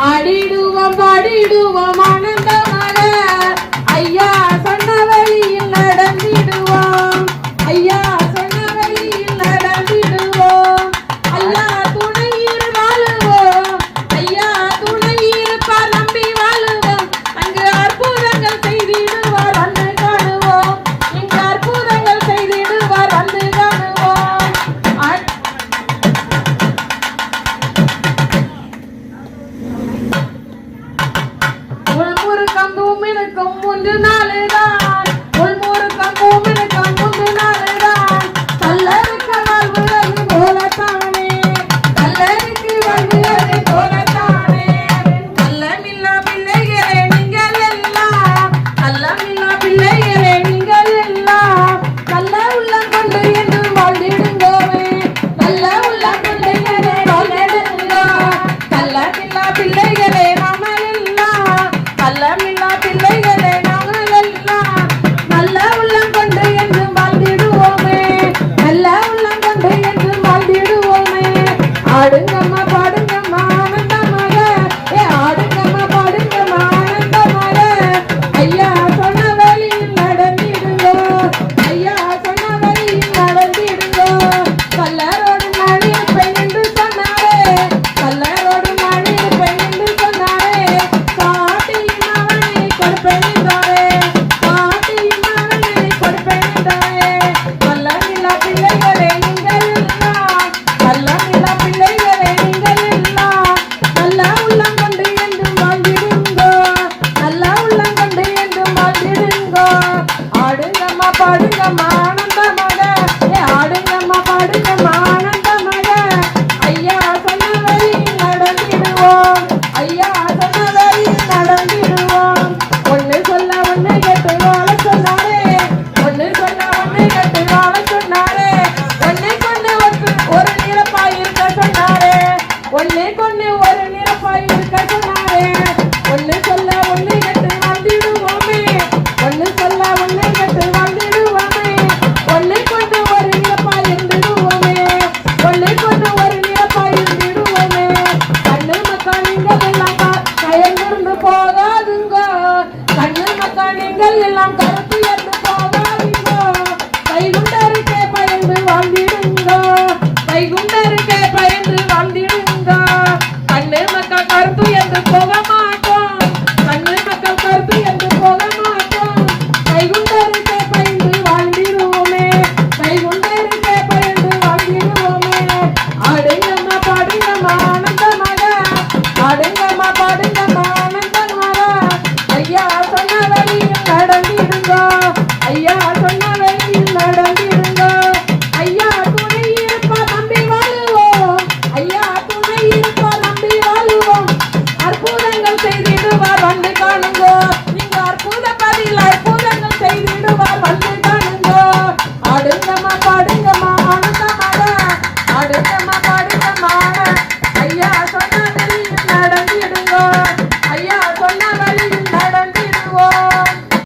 ஆடிடுவோம் பாடிடுவோம் ஆனந்தமாக ஐயா சொன்ன வழியில் நடந்திடுவோம் ஐயா சொன்ன வழியில் நடந்திடுவோம் ஐயா துணையில் வாழுவோம் ஐயா துணையில் இருப்பார் நம்பி வாழுவோம் அங்கு அற்புதங்கள் செய்திடுவார் வந்து காணுவோம் இங்கு அற்புதங்கள் செய்திடுவார் வந்து காணுவோம் உள்முறுக்கம் பூமினுக்கும் முன்று நாளுதான் உள்முறுக்கம் பூமினுக்கும் முன்று நாளுதான் கல்லறுக்க வாழ்வுறது போலத்தானே கல்லறுக்கு வாழ்வுறது போலத்தானே கள்ளமில்லா பிள்ளைகளே நீங்கள் எல்லாம் கள்ளமில்லா பிள்ளைகளே நீங்கள் எல்லாம் நல்ல உள்ளம் கொண்டு என்று வாழ்ந்திடுங்கோவே நல்ல உள்ளம் கொண்டு என்று வாழ்ந்திடுங்கோ கள்ளமில்லா பிள்ளைகளே கள்ளமில்லா பிள்ளைகளே நாங்கள் எல்லாம் நல்ல உள்ளம் கொண்டு என்று வாழ்ந்திடுவோமே நல்ல உள்ளம் கொண்டு என்று வாழ்ந்திடுவோமே ஆடுங்கம்மா பாடுங்கம்மா ஆனந்தமாக ஆடுங்கம்மா பாடுங்கம்மா ஆனந்தமாக ஐயா சொன்ன வழியில் நடந்திடுங்கோ ஐயா சொன்ன வழியில் நடந்திடுங்கோ கல்லரோடு மணியிருப்பை என்று சொன்னாரே கல்லரோடு மணியிருப்பை என்று சொன்னாரே பாடுங்கம்மா ஆனந்தமாக ஆடுங்கம்மா பாடுங்கம்மா ஆனந்தமாக ஐயா சொன்ன வழியில் நடந்திடுவோம் ஐயா சொன்ன வழியில் நடந்திடுவோம் ஒன்னு சொல்ல ஒன்னு கேட்டு வாழ சொன்னாரே ஒன்னு சொல்ல ஒன்னு கேட்டு வாழ சொன்னாரே ஒன்னே கொண்டு ஒரு நிரப்பாய் இருக்க சொன்னாரே ஒன்னே கொண்டு ஒரு நிரப்பாய் இருக்க சொன்னாரே ஒன்னு சொல்ல ஒன்னு கேட்டு வாழ்ந்திடுவோமே ஒன்னு சொல்ல ஒன்னு கேட்டு வாழ்ந்திடுவோமே ஒன்னே கொண்டு ஒரு நிரப்பாய் இருந்திடுவோமே ஒன்னே கொண்டு ஒரு நிரப்பாய் இருந்திடுவோமே கண்ணு மக்கா நீங்கள் எல்லாம் கயங்கிருந்து போகாதுங்க கண்ணு மக்கா நீங்கள் எல்லாம் கருத்து என்று போகாதீங்கோ கைகுண்டருக்கே பயந்து வாழ்ந்திடுங்கோ கைகுண்டருக்கே பயந்து வாழ்ந்திடுங்கோ கண்ணு மக்கா கருத்து என்று போக மாட்டோம் கண்ணு மக்கள் கருத்து என்று போக மாட்டோம் கைகுண்டருக்கே பயந்து வாழ்ந்திடுவோமே கைகுண்டருக்கே பயந்து வாழ்ந்திடுவோமே ஆடுங்கம்மா பாடுங்கம்மா ஆனந்தமாக ஆடுங்கம்மா பாடுங்கம்மா ஆனந்தமாக ஐயா சொன்ன வழியில் நடந்திடுங்கோ ஐயா சொன்ன வழியில் நடந்திடுங்கோ ஐயா துணை இருப்பார் நம்பி வாழுவோம் ஐயா துணை இருப்பார் நம்பி வாழுவோம் அற்புதங்கள் செய்திடுவார் வந்து காணுங்கோ நீங்க அற்புத பதில் அற்புதங்கள் செய்திடுவார் வந்து காணுங்கோ ஆடுங்கம்மா பாடுங்கம்மா ஆனந்தமாக ஆடுங்கம்மா